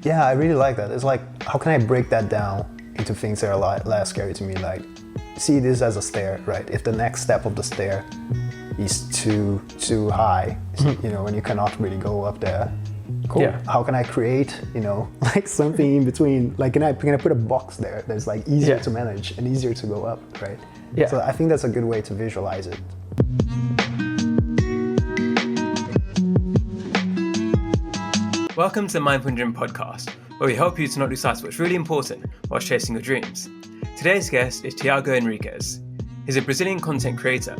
Yeah, I really like that. It's like, how can I break that down into things that are a lot less scary to me? Like, see this as a stair, right? If the next step of the stair is too high, when you cannot really go up there, cool. Yeah. How can I create, like something in between? Like, can I put a box there that's like easier to manage and easier to go up, right? Yeah. So I think that's a good way to visualize it. Welcome to the Mindful podcast, where we help you to not lose sight of what's really important while chasing your dreams. Today's guest is Tiago Henriques. He's a Brazilian content creator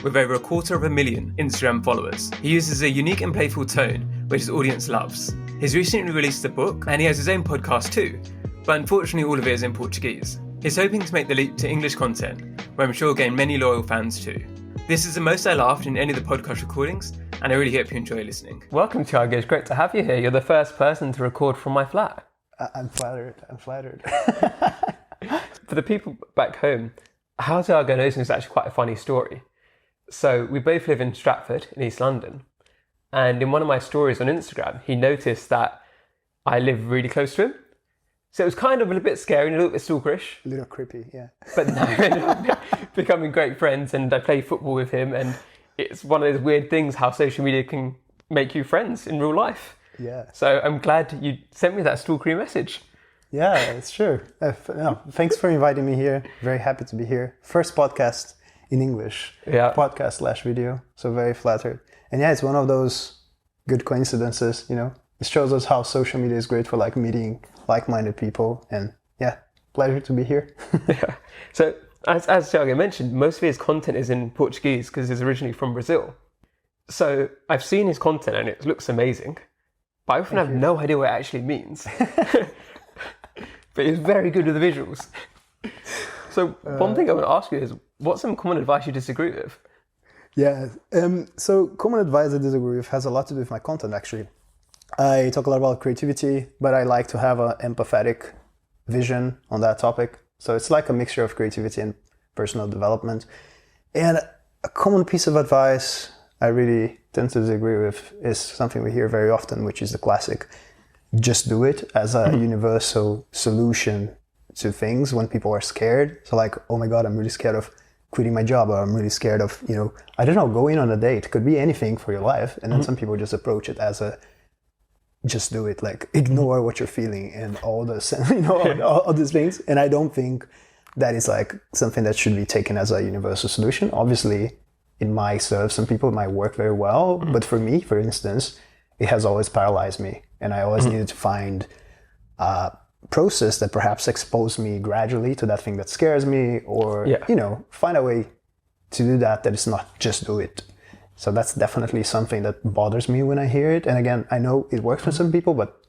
with over 250,000 Instagram followers. He uses a unique and playful tone, which his audience loves. He's recently released a book, and he has his own podcast too, but unfortunately all of it is in Portuguese. He's hoping to make the leap to English content, where I'm sure he'll gain many loyal fans too. This is the most I laughed in any of the podcast recordings, and I really hope you enjoy listening. Welcome, Tiago. It's great to have you here. You're the first person to record from my flat. I'm flattered. For the people back home, how Tiago knows me is actually quite a funny story. So we both live in Stratford in East London, and in one of my stories on Instagram, he noticed that I live really close to him. So it was kind of a little bit scary and a little bit stalkerish. A little creepy, yeah. But no, we ended up becoming great friends, and I play football with him, and it's one of those weird things how social media can make you friends in real life. Yeah. So I'm glad you sent me that stalkery message. Yeah, it's true. Thanks for inviting me here. Very happy to be here. First podcast in English. Yeah. Podcast/video. So very flattered. And yeah, it's one of those good coincidences, It shows us how social media is great for like meeting like-minded people. And yeah, pleasure to be here. Yeah. So as Tiago mentioned, most of his content is in Portuguese because he's originally from Brazil. So I've seen his content and it looks amazing, but I often have no idea what it actually means. But he's very good with the visuals. So one thing I want to ask you is, what's some common advice you disagree with? Yeah, so common advice I disagree with has a lot to do with my content, actually. I talk a lot about creativity, but I like to have an empathetic vision on that topic. So it's like a mixture of creativity and personal development. And a common piece of advice I really tend to disagree with is something we hear very often, which is the classic, just do it, as a universal solution to things when people are scared. So like, oh my God, I'm really scared of quitting my job, or I'm really scared of, I don't know, going on a date. Could be anything for your life. And then some people just approach it as a, just do it, like ignore what you're feeling and all this, all these things. And I don't think that is like something that should be taken as a universal solution. Obviously, it might serve some people, it might work very well. But for me, for instance, it has always paralyzed me. And I always needed to find a process that perhaps exposed me gradually to that thing that scares me, or, find a way to do that is not just do it. So that's definitely something that bothers me when I hear it. And again, I know it works for some people, but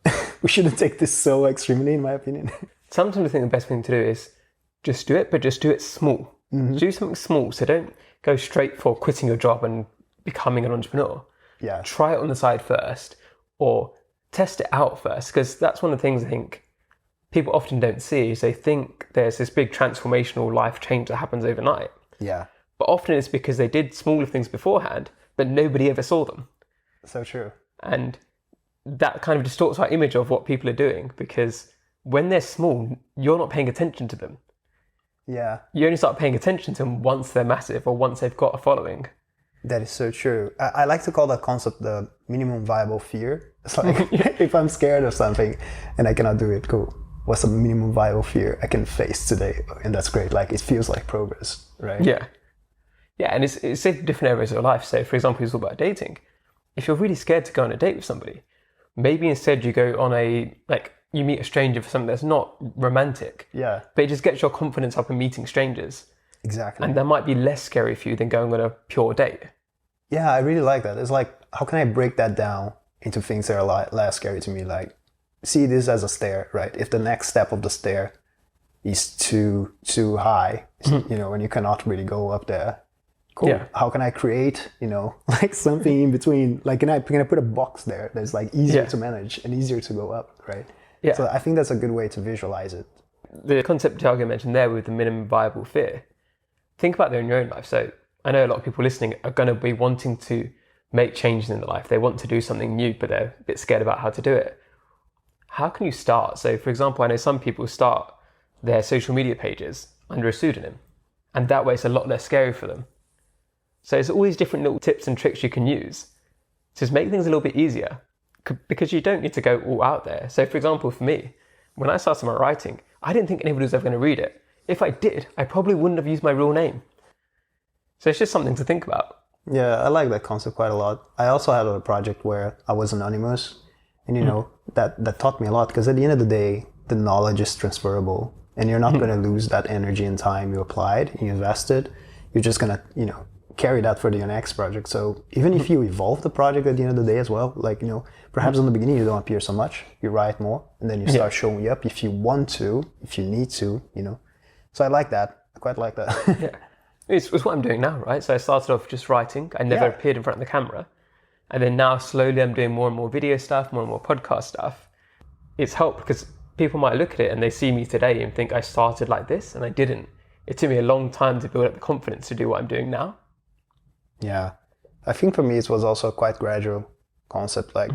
we shouldn't take this so extremely, in my opinion. Sometimes I think the best thing to do is just do it, but just do it small. Do something small. So don't go straight for quitting your job and becoming an entrepreneur. Yeah. Try it on the side first, or test it out first, because that's one of the things I think people often don't see, is they think there's this big transformational life change that happens overnight. Yeah. But often it's because they did smaller things beforehand, but nobody ever saw them. So true. And that kind of distorts our image of what people are doing, because when they're small, you're not paying attention to them. Yeah. You only start paying attention to them once they're massive, or once they've got a following. That is so true. I like to call that concept the minimum viable fear. It's like, if I'm scared of something and I cannot do it, cool. What's the minimum viable fear I can face today? And that's great. Like, it feels like progress, right? Yeah. Yeah, and it's in different areas of life. So, for example, you talk about dating. If you're really scared to go on a date with somebody, maybe instead you go on you meet a stranger for something that's not romantic. Yeah. But it just gets your confidence up in meeting strangers. Exactly. And that might be less scary for you than going on a pure date. Yeah, I really like that. It's like, how can I break that down into things that are a lot less scary to me? Like, see this as a stair, right? If the next step of the stair is too high, when you cannot really go up there, cool. Yeah. How can I create, like something in between? Like, can I put a box there that's like easier to manage and easier to go up, right? Yeah. So I think that's a good way to visualize it. The concept Tiago mentioned there with the minimum viable fear, think about that in your own life. So I know a lot of people listening are going to be wanting to make changes in their life. They want to do something new, but they're a bit scared about how to do it. how can you start? So for example, I know some people start their social media pages under a pseudonym, and that way it's a lot less scary for them. So it's all these different little tips and tricks you can use to just make things a little bit easier, because you don't need to go all out there. So for example, for me, when I started my writing, I didn't think anybody was ever going to read it. If I did, I probably wouldn't have used my real name. So it's just something to think about. Yeah, I like that concept quite a lot. I also had a project where I was anonymous, and that taught me a lot, because at the end of the day, the knowledge is transferable, and you're not going to lose that energy and time you applied and you invested. You're just going to, carry that for your next project. So even if you evolve the project at the end of the day as well, like, perhaps in the beginning you don't appear so much, you write more, and then you start showing up if you want to, if you need to, So I like that. I quite like that. Yeah. It's what I'm doing now, right? So I started off just writing. I never appeared in front of the camera. And then now slowly I'm doing more and more video stuff, more and more podcast stuff. It's helped because people might look at it and they see me today and think I started like this, and I didn't. It took me a long time to build up the confidence to do what I'm doing now. Yeah. I think for me it was also a quite gradual concept. Like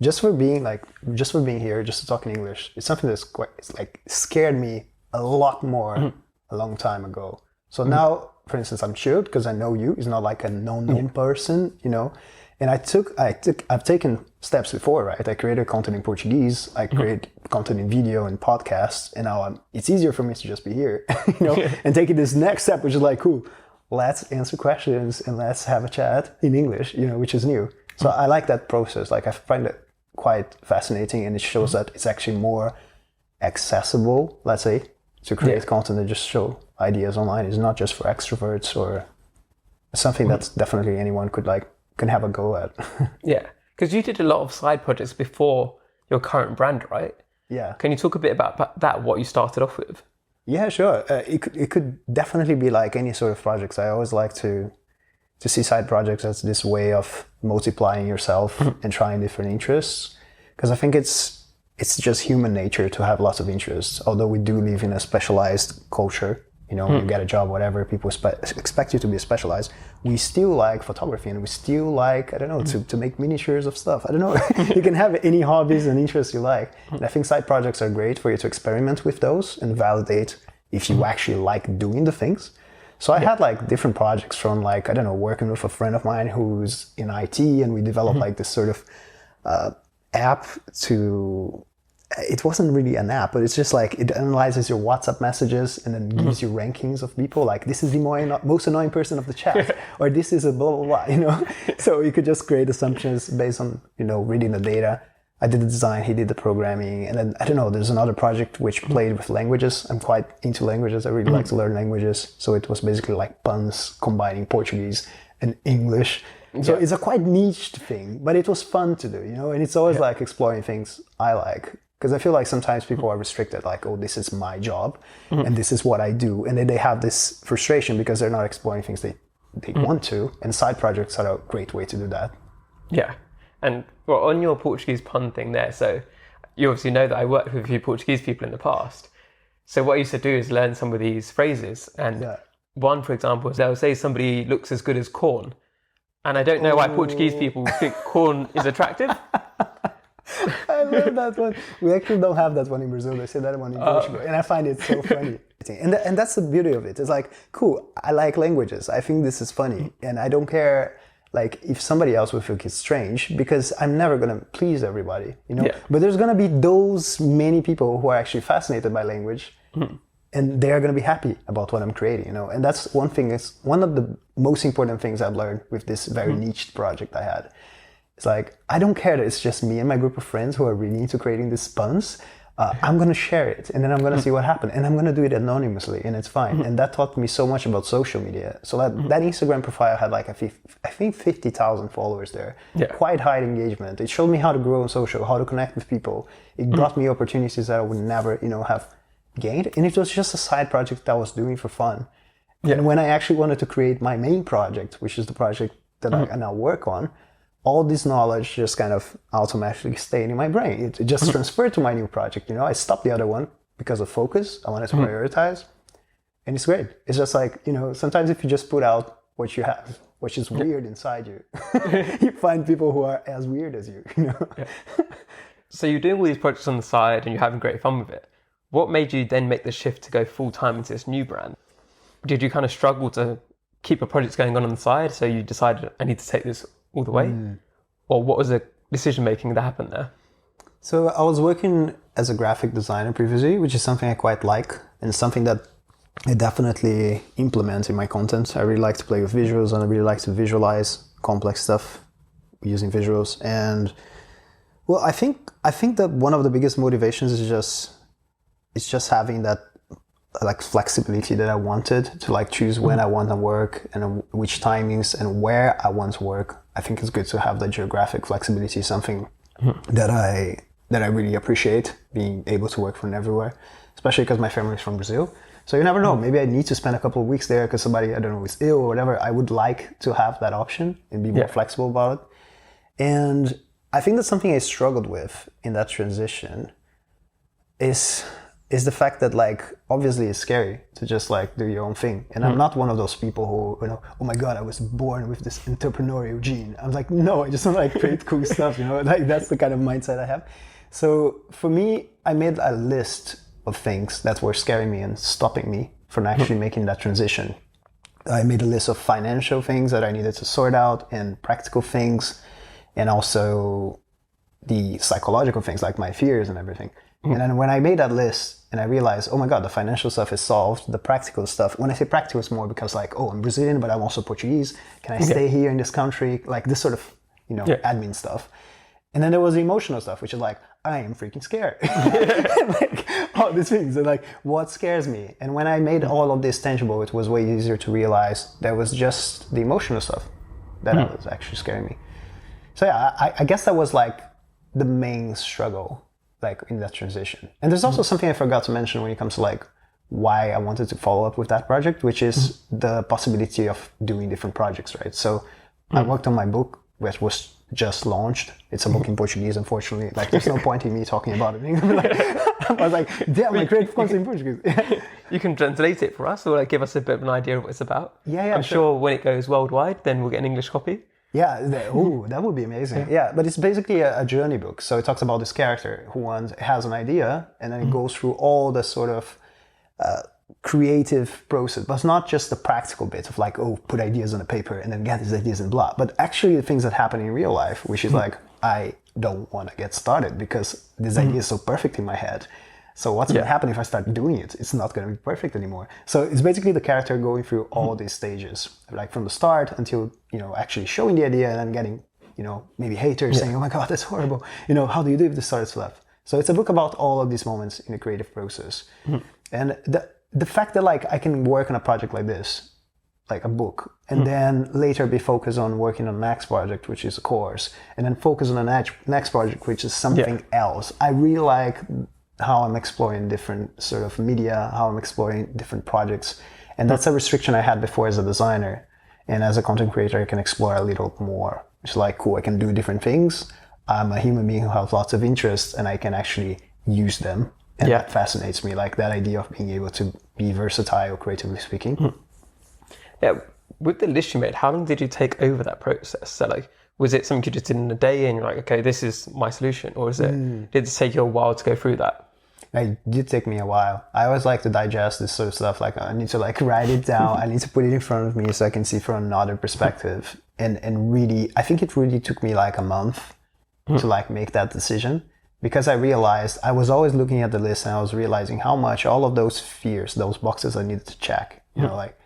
just for being here, just to talk in English, it's something that's scared me a lot more a long time ago. So now, for instance, I'm chilled because I know you. It's not like a known person, And I've taken steps before, right? I created content in Portuguese. I create content in video and podcasts, and now it's easier for me to just be here, and taking this next step, which is like, cool, let's answer questions and let's have a chat in English, which is new. So I like that process. Like I find it quite fascinating, and it shows that it's actually more accessible, let's say, to create content and just show ideas online. It's not just for extroverts, or something that's definitely anyone can have a go at. Yeah, because you did a lot of side projects before your current brand, right? Yeah. Can you talk a bit about that, what you started off with? Yeah, sure. It could definitely be like any sort of projects. I always like to see side projects as this way of multiplying yourself and trying different interests. Because I think it's just human nature to have lots of interests. Although we do live in a specialized culture, when you get a job, whatever, people expect you to be specialized. We still like photography, and we still like, I don't know, to make miniatures of stuff. I don't know. You can have any hobbies and interests you like. And I think side projects are great for you to experiment with those and validate if you actually like doing the things. So I had different projects from working with a friend of mine who's in IT, and we developed this sort of app to... It wasn't really an app, but it's just it analyzes your WhatsApp messages and then gives you rankings of people. Like, this is the most annoying person of the chat, or this is a blah, blah, blah, So you could just create assumptions based on, reading the data. I did the design, he did the programming. And then, I don't know, there's another project which played with languages. I'm quite into languages. I really like to learn languages. So it was basically like puns combining Portuguese and English. So it's a quite niche thing, but it was fun to do, And it's always exploring things I like. Because I feel like sometimes people are restricted, like, oh, this is my job and this is what I do. And then they have this frustration because they're not exploring things they want to. And side projects are a great way to do that. Yeah. And on your Portuguese pun thing there, so you obviously know that I worked with a few Portuguese people in the past. So what I used to do is learn some of these phrases. And one, for example, is they'll say somebody looks as good as corn. And I don't know why Portuguese people think corn is attractive. I love that one. We actually don't have that one in Brazil. They say that one in Portugal. And I find it so funny. And that's the beauty of it. It's like, cool, I like languages. I think this is funny. And I don't care if somebody else will think it's strange, because I'm never going to please everybody, Yeah. But there's going to be those many people who are actually fascinated by language. And they're going to be happy about what I'm creating, And that's one thing, is one of the most important things I've learned with this very niche project I had. It's like, I don't care that it's just me and my group of friends who are really into creating these puns. I'm going to share it, and then I'm going to see what happens. And I'm going to do it anonymously, and it's fine. And that taught me so much about social media. So that Instagram profile had I think 50,000 followers there. Yeah. Quite high engagement. It showed me how to grow on social, how to connect with people. It brought me opportunities that I would never, have gained. And it was just a side project that I was doing for fun. Yeah. And when I actually wanted to create my main project, which is the project that I now work on, all this knowledge just kind of automatically stayed in my brain. It just transferred to my new project. I stopped the other one because of focus. I wanted to prioritize. And it's great. It's just sometimes if you just put out what you have, which is weird inside you, you find people who are as weird as you, Yeah. So you're doing all these projects on the side and you're having great fun with it. What made you then make the shift to go full time into this new brand? Did you kind of struggle to keep a project going on the side? So you decided, I need to take this all the way? Or what was the decision making that happened there? So I was working as a graphic designer previously, which is something I quite like and something that I definitely implement in my content. I really like to play with visuals and I really like to visualize complex stuff using visuals. And well, I think that one of the biggest motivations is just having that like flexibility that I wanted to like choose when I want to work and which timings and where I want to work. I think it's good to have the geographic flexibility, something that I really appreciate, being able to work from everywhere, especially because my family is from Brazil. So you never know, maybe I need to spend a couple of weeks there because somebody, I don't know, is ill or whatever. I would like to have that option and be more flexible about it. And I think that's something I struggled with in that transition is the fact that like, obviously it's scary to just like do your own thing. And I'm not one of those people who, you know, oh my God, I was born with this entrepreneurial gene. I'm like, no, I just want to like create cool stuff, you know, like that's the kind of mindset I have. So for me, I made a list of things that were scaring me and stopping me from actually making that transition. I made a list of financial things that I needed to sort out and practical things, and also the psychological things like my fears and everything. And then when I made that list and I realized, oh my God, the financial stuff is solved, the practical stuff, when I say practical, it's more because like, oh, I'm Brazilian, but I'm also Portuguese. Can I stay here in this country? Like this sort of, you know, admin stuff. And then there was the emotional stuff, which is like, I am freaking scared. Like all these things and like what scares me. And when I made all of this tangible, it was way easier to realize there was just the emotional stuff that was actually scaring me. So yeah, I guess that was like the main struggle, like in that transition. And there's also something I forgot to mention when it comes to like why I wanted to follow up with that project, which is the possibility of doing different projects, right? So I worked on my book, which was just launched. It's a book in Portuguese, unfortunately. Like, there's no point in me talking about it. I was like, damn, my creative content in Portuguese. You can translate it for us or like give us a bit of an idea of what it's about. Yeah, I'm sure when it goes worldwide, then we'll get an English copy. Yeah, that would be amazing. Yeah, but it's basically a journey book. So it talks about this character who has an idea and then it goes through all the sort of creative process, but it's not just the practical bit of like, oh, put ideas on a paper and then get these ideas and blah, but actually the things that happen in real life, which is like, I don't want to get started because this idea is so perfect in my head. So what's going to happen if I start doing it? It's not going to be perfect anymore. So it's basically the character going through all these stages, like from the start until, you know, actually showing the idea and then getting, you know, maybe haters saying, oh my God, that's horrible. You know, how do you do this sort of stuff? So it's a book about all of these moments in the creative process. And the fact that like I can work on a project like this, like a book, and then later be focused on working on the next project, which is a course, and then focus on the next project, which is something else. I really like how I'm exploring different sort of media, how I'm exploring different projects. And that's a restriction I had before as a designer. And as a content creator, I can explore a little more. It's like, cool, I can do different things. I'm a human being who has lots of interests and I can actually use them. And that fascinates me, like that idea of being able to be versatile, creatively speaking. Yeah, with the list you made, how long did you take over that process? So like, was it something you just did in a day and you're like, okay, this is my solution? Or did it take you a while to go through that? It did take me a while. I always like to digest this sort of stuff. Like I need to like write it down. I need to put it in front of me so I can see from another perspective. And really, I think it really took me like a month to like make that decision. Because I realized I was always looking at the list and I was realizing how much all of those fears, those boxes I needed to check, you know, like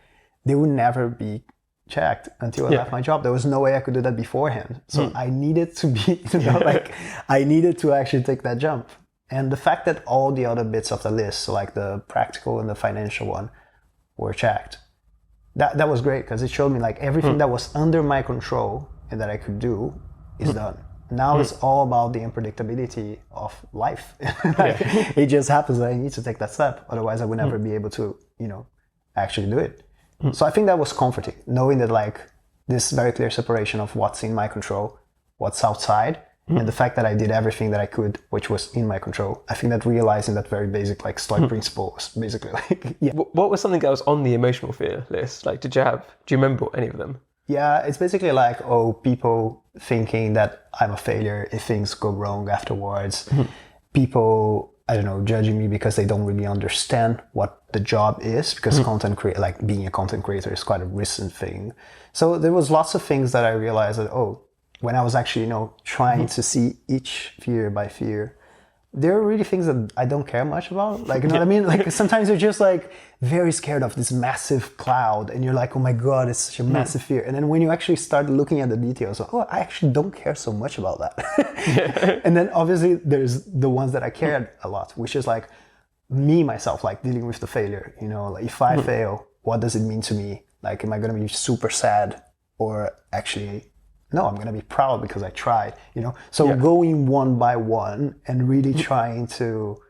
they would never be checked until I left my job. There was no way I could do that beforehand. So I needed to be, you know, like I needed to actually take that jump. And the fact that all the other bits of the list, so like the practical and the financial one, were checked, that was great because it showed me like everything that was under my control and that I could do is done. Now it's all about the unpredictability of life. It just happens that I need to take that step. Otherwise, I would never be able to, you know, actually do it. So I think that was comforting, knowing that like this very clear separation of what's in my control, what's outside, and the fact that I did everything that I could, which was in my control. I think that realizing that very basic like Stoic principle was basically like, What was something that was on the emotional fear list? Like, do you remember any of them? Yeah, it's basically like, oh, people thinking that I'm a failure if things go wrong afterwards. People, I don't know, judging me because they don't really understand what the job is, because like being a content creator is quite a recent thing. So there was lots of things that I realized that, oh, when I was actually, trying to see each fear by fear, there are really things that I don't care much about. Like, you know what I mean? Like sometimes you're just like very scared of this massive cloud and you're like, oh my God, it's such a massive fear. And then when you actually start looking at the details, oh, I actually don't care so much about that. And then obviously there's the ones that I cared a lot, which is like myself, like dealing with the failure, like if I fail, what does it mean to me? Like, am I going to be super sad or actually, no, I'm going to be proud because I tried, So going one by one and really trying to,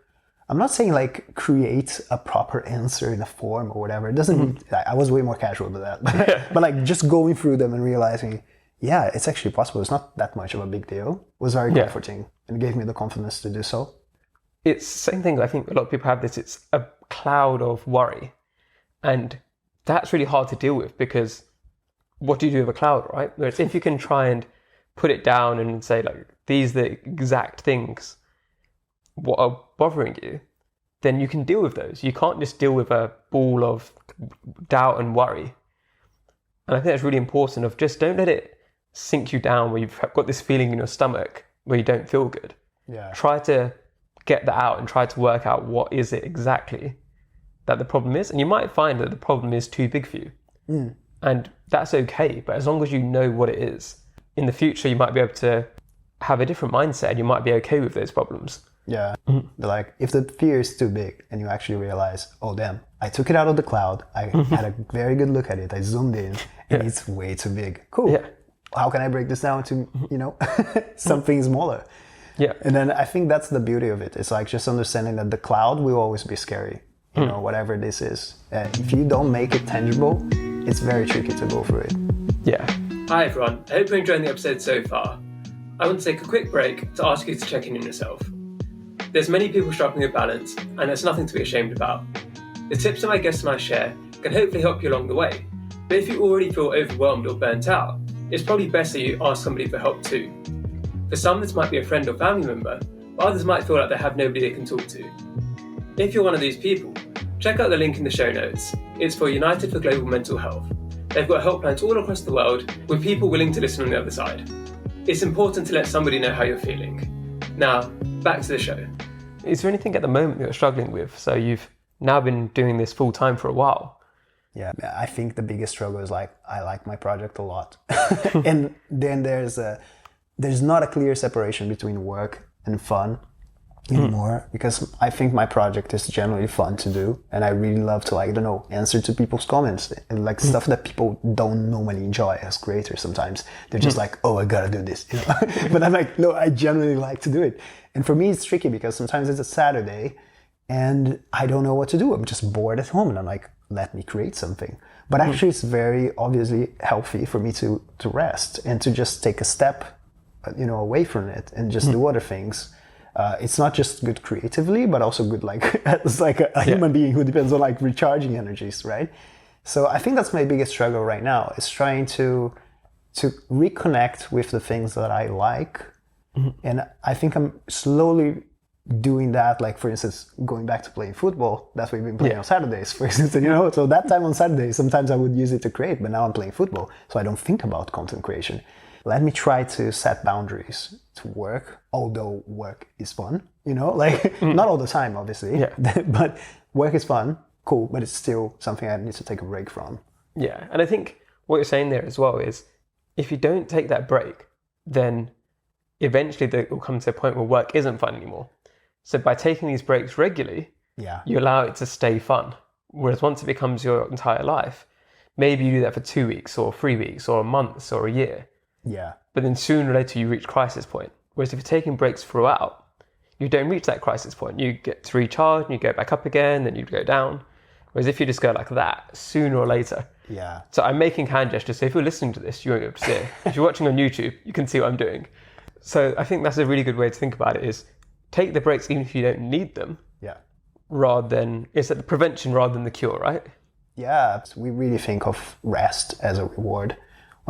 I'm not saying like create a proper answer in a form or whatever. It doesn't mean, I was way more casual than that. But like just going through them and realizing, yeah, it's actually possible. It's not that much of a big deal. It was very comforting and gave me the confidence to do so. It's the same thing. I think a lot of people have this. It's a cloud of worry. And that's really hard to deal with because what do you do with a cloud, right? Whereas if you can try and put it down and say, like, these are the exact things what are bothering you, then you can deal with those. You can't just deal with a ball of doubt and worry. And I think that's really important of just don't let it sink you down where you've got this feeling in your stomach where you don't feel good. Yeah. Try to get that out and try to work out what is it exactly that the problem is. And you might find that the problem is too big for you. And that's okay, but as long as you know what it is, in the future you might be able to have a different mindset and you might be okay with those problems. Yeah. Like if the fear is too big and you actually realize, oh damn, I took it out of the cloud, I had a very good look at it, I zoomed in, and it's way too big. Cool. Yeah. How can I break this down to, something smaller? Yeah. And then I think that's the beauty of it. It's like just understanding that the cloud will always be scary, whatever this is. If you don't make it tangible, it's very tricky to go through it. Yeah. Hi everyone, I hope you're enjoying the episode so far. I want to take a quick break to ask you to check in on yourself. There's many people struggling with balance, and there's nothing to be ashamed about. The tips that my guests and I share can hopefully help you along the way, but if you already feel overwhelmed or burnt out, it's probably best that you ask somebody for help too. For some, this might be a friend or family member, but others might feel like they have nobody they can talk to. If you're one of these people, check out the link in the show notes. It's for United for Global Mental Health. They've got helplines all across the world with people willing to listen on the other side. It's important to let somebody know how you're feeling. Now, back to the show. Is there anything at the moment that you're struggling with? So you've now been doing this full time for a while. Yeah, I think the biggest struggle is like, I like my project a lot. And then there's not a clear separation between work and fun anymore, because I think my project is generally fun to do and I really love to, like, I don't know, answer to people's comments and like stuff that people don't normally enjoy as creators. Sometimes they're just like, oh, I gotta do this, but I'm like, no, I genuinely like to do it. And for me it's tricky because sometimes it's a Saturday and I don't know what to do. I'm just bored at home and I'm like, let me create something. But actually it's very obviously healthy for me to rest and to just take a step away from it and just do other things. It's not just good creatively, but also good like as like a human being who depends on like recharging energies, right? So I think that's my biggest struggle right now, is trying to reconnect with the things that I like. And I think I'm slowly doing that. Like, for instance, going back to playing football, that's what we've been playing on Saturdays, for instance, so that time on Saturdays, sometimes I would use it to create, but now I'm playing football, so I don't think about content creation. Let me try to set boundaries to work, although work is fun, not all the time, obviously, but work is fun, cool, but it's still something I need to take a break from. Yeah, and I think what you're saying there as well is, if you don't take that break, then eventually it will come to a point where work isn't fun anymore. So by taking these breaks regularly, you allow it to stay fun. Whereas once it becomes your entire life, maybe you do that for 2 weeks or 3 weeks or a month or a year. Yeah. But then sooner or later you reach crisis point. Whereas if you're taking breaks throughout, you don't reach that crisis point. You get to recharge and you go back up again, then you go down. Whereas if you just go like that, sooner or later. Yeah. So I'm making hand gestures. So if you're listening to this, you won't be able to see it. If you're watching on YouTube, you can see what I'm doing. So I think that's a really good way to think about it, is take the breaks even if you don't need them. Yeah. Rather than, it's the prevention rather than the cure, right? Yeah. We really think of rest as a reward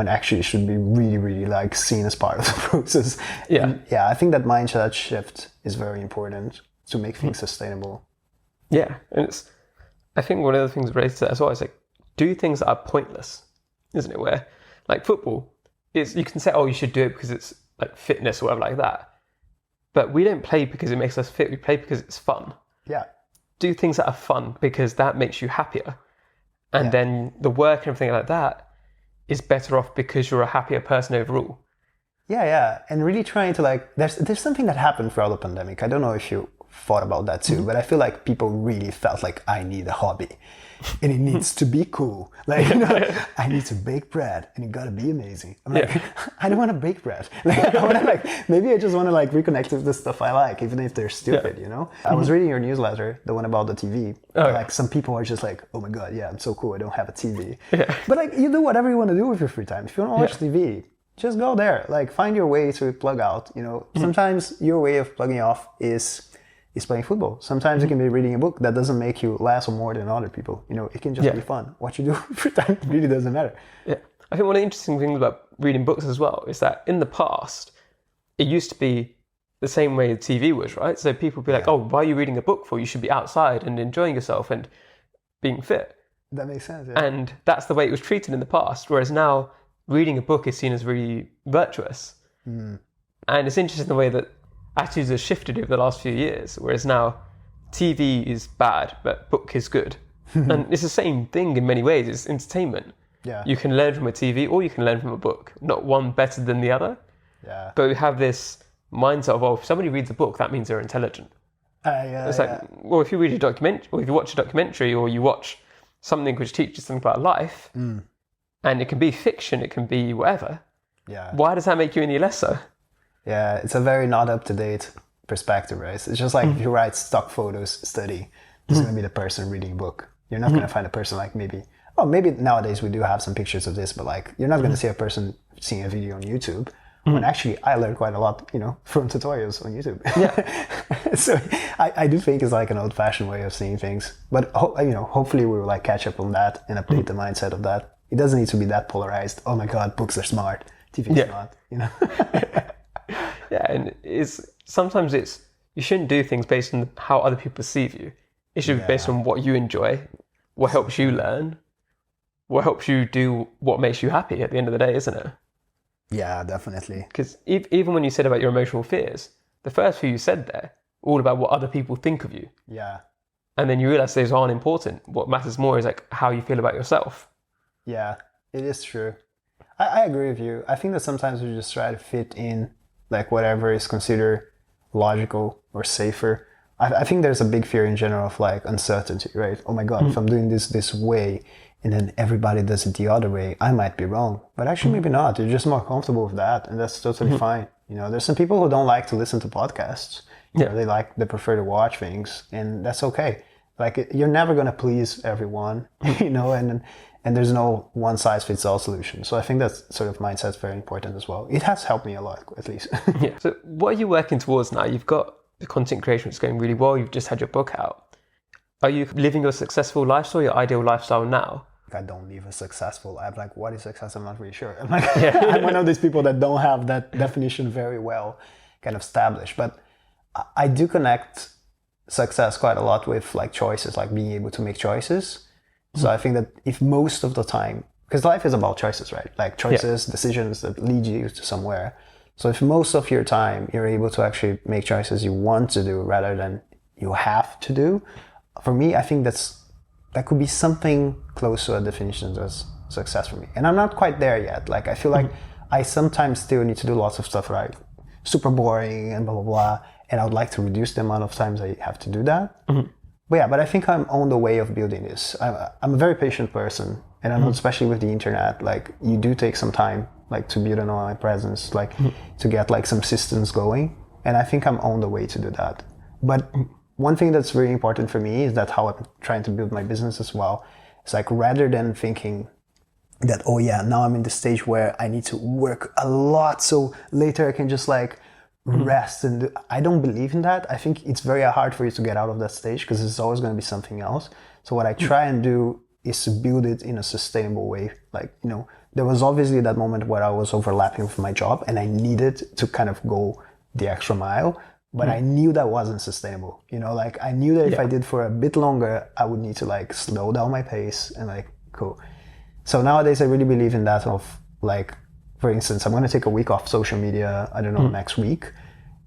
when actually it should be really, really like seen as part of the process. Yeah. And yeah, I think that mindset shift is very important to make things sustainable. Yeah. And I think one of the things related to that as well is like, do things that are pointless, isn't it? Where like football is, you can say, oh, you should do it because it's like fitness or whatever like that. But we don't play because it makes us fit. We play because it's fun. Yeah. Do things that are fun because that makes you happier. And then the work and everything like that is better off because you're a happier person overall. Yeah. And really trying to like, there's something that happened throughout the pandemic. I don't know if you thought about that too, but I feel like people really felt like I need a hobby and it needs to be cool. Like, I need to bake bread and it gotta be amazing. I'm like, I don't want to bake bread. Like, I want to like, maybe I just want to like reconnect with the stuff I like, even if they're stupid, I was reading your newsletter, the one about the TV. Like some people are just like, oh my God, yeah, I'm so cool. I don't have a TV. But like, you do whatever you want to do with your free time. If you want to watch TV, just go there. Like find your way to plug out, Sometimes your way of plugging off is playing football. Sometimes it can be reading a book that doesn't make you less or more than other people. It can just be fun. What you do for time really doesn't matter. Yeah. I think one of the interesting things about reading books as well is that in the past, it used to be the same way TV was, right? So people would be like, oh, why are you reading a book for? You should be outside and enjoying yourself and being fit. That makes sense, yeah. And that's the way it was treated in the past. Whereas now, reading a book is seen as really virtuous. And it's interesting the way that attitudes have shifted over the last few years, whereas now TV is bad, but book is good. And it's the same thing in many ways. It's entertainment. Yeah. You can learn from a TV or you can learn from a book. Not one better than the other. Yeah. But we have this mindset of, if somebody reads a book, that means they're intelligent. It's like, well, if you read a documentary, or if you watch a documentary, or you watch something which teaches something about life, and it can be fiction, it can be whatever. Yeah. Why does that make you any lesser? Yeah, it's a very not up-to-date perspective, right? It's just like if you write stock photos study, it's going to be the person reading a book. You're not going to find a person like maybe nowadays we do have some pictures of this, but like you're not going to see a person seeing a video on YouTube. When actually I learned quite a lot, from tutorials on YouTube. Yeah. So I do think it's like an old-fashioned way of seeing things, but hopefully we will like catch up on that and update the mindset of that. It doesn't need to be that polarized. Oh my God, books are smart. TV is not, Yeah, and sometimes you shouldn't do things based on how other people perceive you. It should be based on what you enjoy, what helps you learn, what helps you do what makes you happy at the end of the day, isn't it? Yeah, definitely. Because even when you said about your emotional fears, the first few you said there, all about what other people think of you. Yeah. And then you realize those aren't important. What matters more is like how you feel about yourself. Yeah, it is true. I agree with you. I think that sometimes we just try to fit in like whatever is considered logical or safer. I think there's a big fear in general of like uncertainty, right? Oh my God, if I'm doing this way and then everybody does it the other way, I might be wrong. But actually maybe not. You're just more comfortable with that and that's totally fine. There's some people who don't like to listen to podcasts. They prefer to watch things and that's okay. Like you're never going to please everyone, and there's no one size fits all solution. So I think that sort of mindset is very important as well. It has helped me a lot, at least. Yeah. So what are you working towards now? You've got the content creation that's going really well. You've just had your book out. Are you living your successful lifestyle, your ideal lifestyle now? I don't live a successful. I'm like, what is success? I'm not really sure. I'm one of these people that don't have that definition very well kind of established. But I do connect success quite a lot with like choices, like being able to make choices. So I think that if most of the time, because life is about choices, right? Like choices, decisions that lead you to somewhere. So if most of your time you're able to actually make choices you want to do rather than you have to do, for me, I think that could be something close to a definition of success for me. And I'm not quite there yet. Like I feel like I sometimes still need to do lots of stuff, right? Super boring and blah, blah, blah. And I would like to reduce the amount of times I have to do that. But I think I'm on the way of building this. I'm a very patient person, and I know especially with the internet, like you do take some time, like to build an online presence, like to get like some systems going. And I think I'm on the way to do that. But one thing that's very important for me is that how I'm trying to build my business as well. It's like rather than thinking that, oh yeah, now I'm in the stage where I need to work a lot, so later I can just like rest and I don't believe in that. I think it's very hard for you to get out of that stage because it's always going to be something else. So what I try and do is to build it in a sustainable way, like there was obviously that moment where I was overlapping with my job and I needed to kind of go the extra mile, but I knew that wasn't sustainable. You know, like I knew that if I did for a bit longer, I would need to like slow down my pace and like go. So nowadays I really believe in that of like, for instance, I'm going to take a week off social media, I don't know, next week.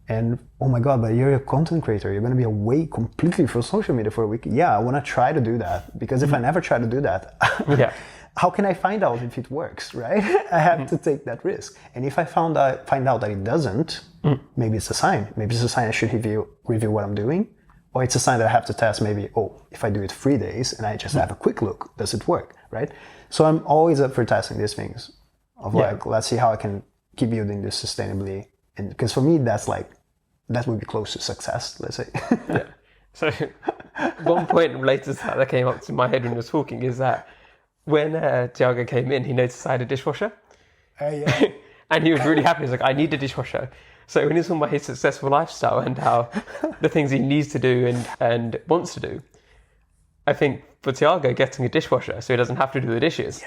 And oh my God, but you're a content creator. You're going to be away completely from social media for a week. Yeah, I want to try to do that, because if I never try to do that, how can I find out if it works, right? I have to take that risk. And if I find out that it doesn't, maybe it's a sign. Maybe it's a sign I should review what I'm doing. Or it's a sign that I have to test maybe, if I do it 3 days and I just have a quick look, does it work, right? So I'm always up for testing these things of like, let's see how I can keep building this sustainably. And because for me, that would be close to success, let's say. So one point related to that came up to my head when you were talking is that when Tiago came in, he noticed I had a dishwasher. And he was really happy. He was like, I need a dishwasher. So when he's talking about his successful lifestyle and how the things he needs to do and wants to do, I think for Tiago, getting a dishwasher so he doesn't have to do the dishes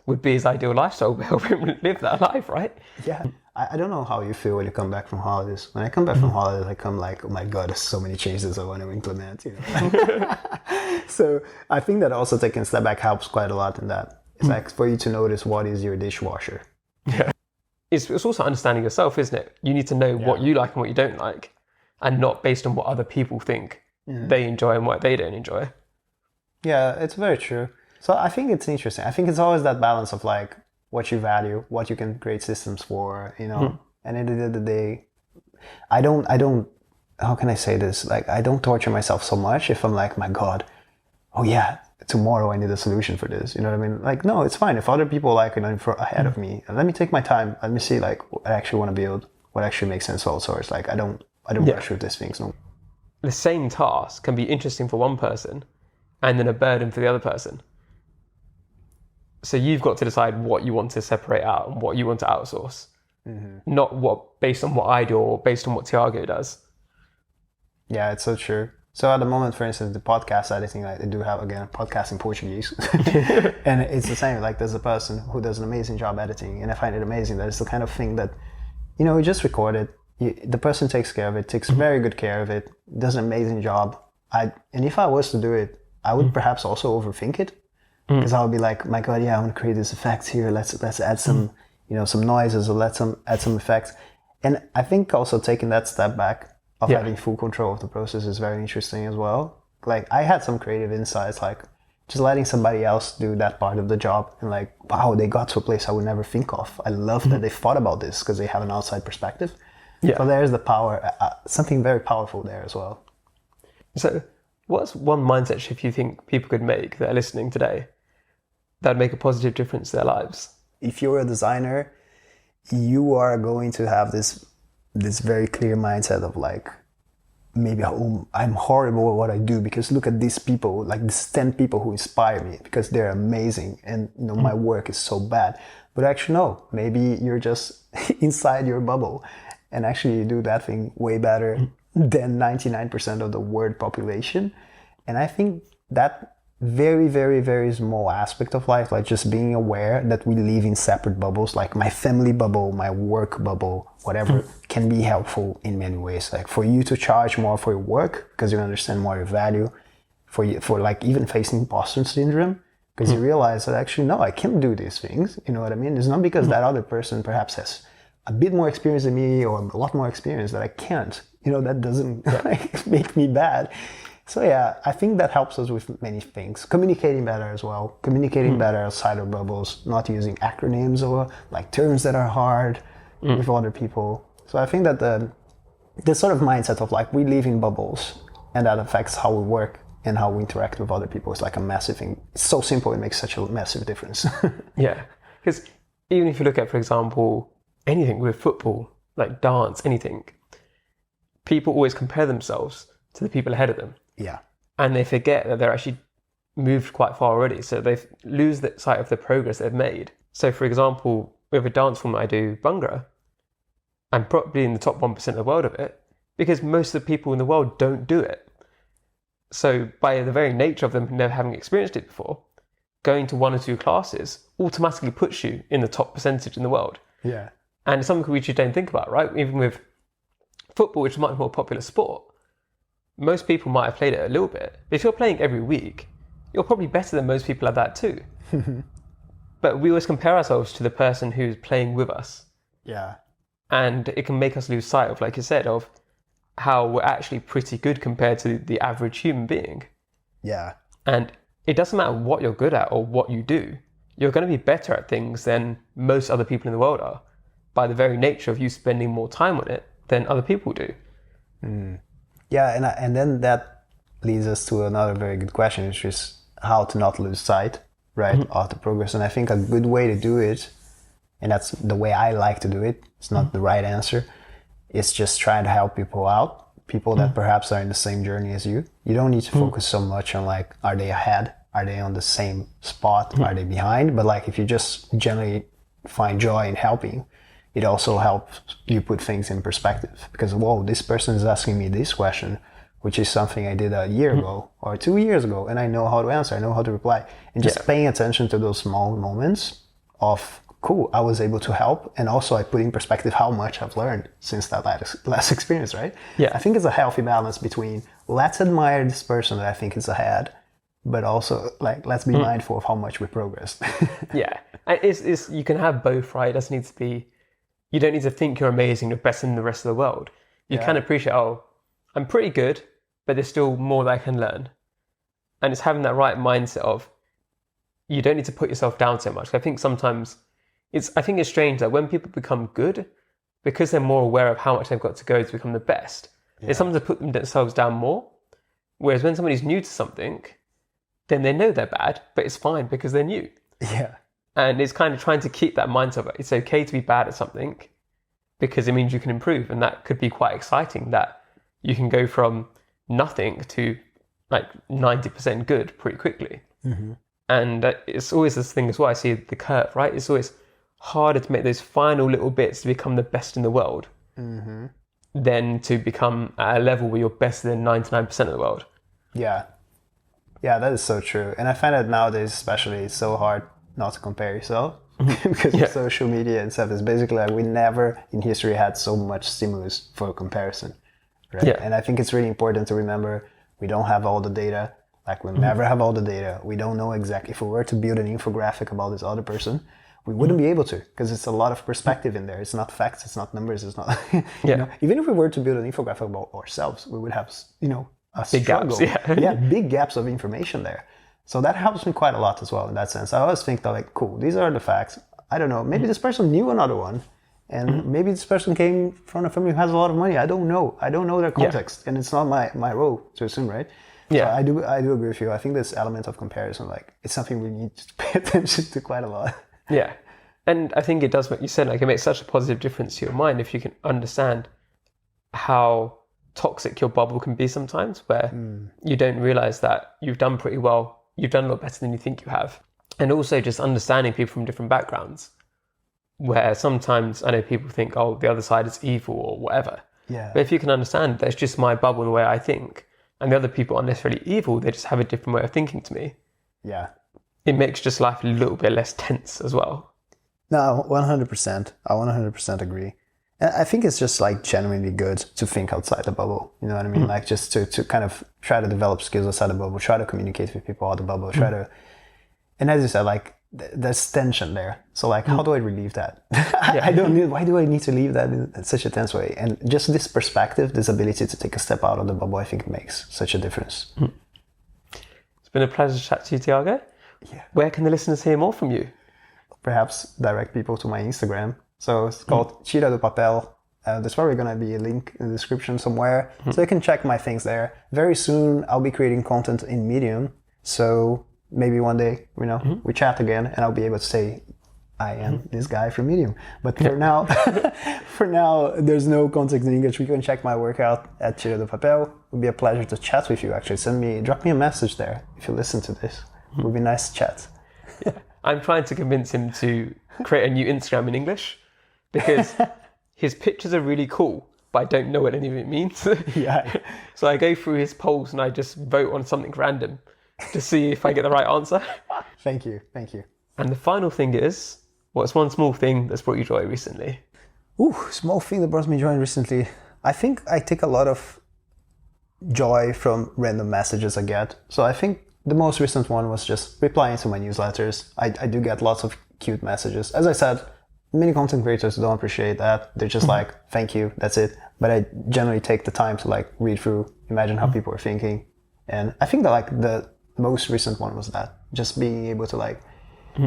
would be his ideal lifestyle, help him live that life, right? Yeah. I don't know how you feel when you come back from holidays. When I come back from holidays, I come like, oh my God, there's so many changes I want to implement. You know? So I think that also taking a step back helps quite a lot in that. It's like for you to notice what is your dishwasher. Yeah. It's also understanding yourself, isn't it? You need to know what you like and what you don't like, and not based on what other people think they enjoy and what they don't enjoy. Yeah, it's very true. So I think it's interesting. I think it's always that balance of like what you value, what you can create systems for, you know. And at the end of the day, I don't, how can I say this? Like, I don't torture myself so much if I'm like, my God, oh yeah, tomorrow I need a solution for this. You know what I mean? Like, no, it's fine. If other people like it ahead of me, and let me take my time. Let me see like what I actually want to build, what actually makes sense for all sorts. Like, I don't rush with these things. No. The same task can be interesting for one person and then a burden for the other person. So you've got to decide what you want to separate out and what you want to outsource. Not what based on what I do or based on what Tiago does. Yeah, it's so true. So at the moment, for instance, the podcast editing, I do have, again, a podcast in Portuguese. And it's the same. Like, there's a person who does an amazing job editing, and I find it amazing that it's the kind of thing that, you know, we just record it. The person takes care of it, takes very good care of it, does an amazing job. And if I was to do it, I would perhaps also overthink it. Because I would be like, my God, yeah, I want to create this effect here. Let's add some, you know, some noises, or add some effects. And I think also taking that step back of having full control of the process is very interesting as well. Like, I had some creative insights, like just letting somebody else do that part of the job, and like, wow, they got to a place I would never think of. I love that they thought about this because they have an outside perspective. So there's the power, something very powerful there as well. So what's one mindset shift you think people could make that are listening today that'd make a positive difference to their lives? If you're a designer, you are going to have this very clear mindset of like, maybe I'm horrible at what I do because look at these people, like these 10 people who inspire me because they're amazing, and you know my work is so bad. But actually no, maybe you're just inside your bubble, and actually you do that thing way better than 99% of the world population. And I think that very, very, very small aspect of life, like just being aware that we live in separate bubbles, like my family bubble, my work bubble, whatever, can be helpful in many ways. Like for you to charge more for your work because you understand more your value, for like even facing imposter syndrome, because you realize that actually, no, I can't do these things. You know what I mean? It's not because that other person perhaps has a bit more experience than me or a lot more experience that I can't. You know, that doesn't like, make me bad. So yeah, I think that helps us with many things. Communicating better as well. Communicating better outside of bubbles, not using acronyms or like terms that are hard with other people. So I think that the sort of mindset of like we live in bubbles and that affects how we work and how we interact with other people is like a massive thing. It's so simple, it makes such a massive difference. Yeah, because even if you look at, for example, anything with football, like dance, anything, people always compare themselves to the people ahead of them. Yeah. And they forget that they're actually moved quite far already. So they lose the sight of the progress they've made. So for example, with a dance form I do, Bhangra, I'm probably in the top 1% of the world of it because most of the people in the world don't do it. So by the very nature of them never having experienced it before, going to 1 or 2 classes automatically puts you in the top percentage in the world. Yeah. And it's something which you don't think about, right? Even with football, which is a much more popular sport, most people might have played it a little bit. But if you're playing every week, you're probably better than most people at that too. But we always compare ourselves to the person who's playing with us. Yeah. And it can make us lose sight of, like you said, of how we're actually pretty good compared to the average human being. Yeah. And it doesn't matter what you're good at or what you do. You're going to be better at things than most other people in the world are, by the very nature of you spending more time on it than other people do. Yeah, and then that leads us to another very good question, which is how to not lose sight, right, of the progress. And I think a good way to do it, and that's the way I like to do it, it's not the right answer, is just trying to help people out, people that perhaps are in the same journey as you. You don't need to focus so much on like, are they ahead? Are they on the same spot? Are they behind? But like, if you just generally find joy in helping, it also helps you put things in perspective. Because, whoa, this person is asking me this question, which is something I did a year ago or 2 years ago, and I know how to answer, I know how to reply. And just paying attention to those small moments of, cool, I was able to help, and also I put in perspective how much I've learned since that last experience, right? Yeah. I think it's a healthy balance between, let's admire this person that I think is ahead, but also, like, let's be mindful of how much we progressed. Yeah. And it's you can have both, right? It doesn't need to be, you don't need to think you're amazing, you're better than the rest of the world. You can appreciate, oh, I'm pretty good, but there's still more that I can learn. And it's having that right mindset of, you don't need to put yourself down so much. I think sometimes I think it's strange that when people become good, because they're more aware of how much they've got to go to become the best, it's something to put themselves down more. Whereas when somebody's new to something, then they know they're bad, but it's fine because they're new. Yeah. And it's kind of trying to keep that mindset of it's okay to be bad at something because it means you can improve. And that could be quite exciting, that you can go from nothing to like 90% good pretty quickly. And it's always this thing as well. I see the curve, right? It's always harder to make those final little bits to become the best in the world than to become at a level where you're better than 99% of the world. Yeah. Yeah, that is so true. And I find that nowadays, especially, it's so hard not to compare yourself because of social media and stuff. It's basically like we never in history had so much stimulus for comparison, right? Yeah. And I think it's really important to remember we don't have all the data. Like, we'll never have all the data. We don't know exactly. If we were to build an infographic about this other person, we wouldn't be able to, because it's a lot of perspective in there. It's not facts, it's not numbers, it's not, you know, even if we were to build an infographic about ourselves, we would have, you know, a big struggle. gaps, big gaps of information there. So that helps me quite a lot as well in that sense. I always think that, like, cool, these are the facts. I don't know, maybe this person knew another one, and maybe this person came from a family who has a lot of money. I don't know their context, and it's not my role to assume, right? Yeah, so I do agree with you. I think this element of comparison, like, it's something we need to pay attention to quite a lot. Yeah. And I think it does what you said, like, it makes such a positive difference to your mind if you can understand how toxic your bubble can be sometimes, where you don't realize that you've done pretty well, you've done a lot better than you think you have. And also just understanding people from different backgrounds, where sometimes I know people think, oh, the other side is evil or whatever. Yeah. But if you can understand that's just my bubble and the way I think, and the other people aren't necessarily evil, they just have a different way of thinking to me. Yeah. It makes just life a little bit less tense as well. No, 100%. I 100% agree. And I think it's just, like, genuinely good to think outside the bubble. You know what I mean? Like, just to kind of try to develop skills outside the bubble, try to communicate with people out the bubble, try to... And as you said, like, there's tension there. So, like, how do I relieve that? Why do I need to leave that in such a tense way? And just this perspective, this ability to take a step out of the bubble, I think makes such a difference. It's been a pleasure to chat to you, Tiago. Yeah. Where can the listeners hear more from you? Perhaps direct people to my Instagram. So it's called Tira do Papel. There's probably going to be a link in the description somewhere. So you can check my things there. Very soon, I'll be creating content in Medium. So maybe one day, you know, we chat again and I'll be able to say, I am this guy from Medium. But for now, there's no content in English. You can check my workout at Tira do Papel. It would be a pleasure to chat with you, actually. Drop me a message there if you listen to this. It would be nice to chat. I'm trying to convince him to create a new Instagram in English because his pictures are really cool, but I don't know what any of it means. Yeah. So I go through his polls and I just vote on something random to see if I get the right answer. Thank you. Thank you. And the final thing is, what's one small thing that's brought you joy recently? Ooh, small thing that brought me joy recently. I think I take a lot of joy from random messages I get. So I think the most recent one was just replying to my newsletters. I do get lots of cute messages. As I said, many content creators don't appreciate that. They're just like, thank you, that's it. But I generally take the time to like read through, imagine how people are thinking. And I think that like the most recent one was that. Just being able to like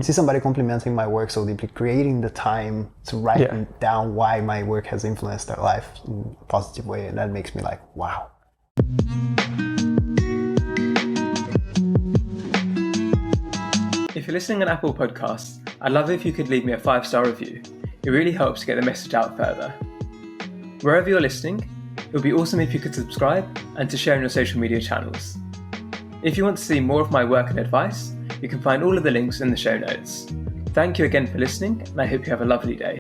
see somebody complimenting my work so deeply, creating the time to write down why my work has influenced their life in a positive way. And that makes me like, wow. If you're listening on Apple Podcasts, I'd love it if you could leave me a 5-star review. It really helps to get the message out further. Wherever you're listening, it would be awesome if you could subscribe and to share on your social media channels. If you want to see more of my work and advice, you can find all of the links in the show notes. Thank you again for listening, and I hope you have a lovely day.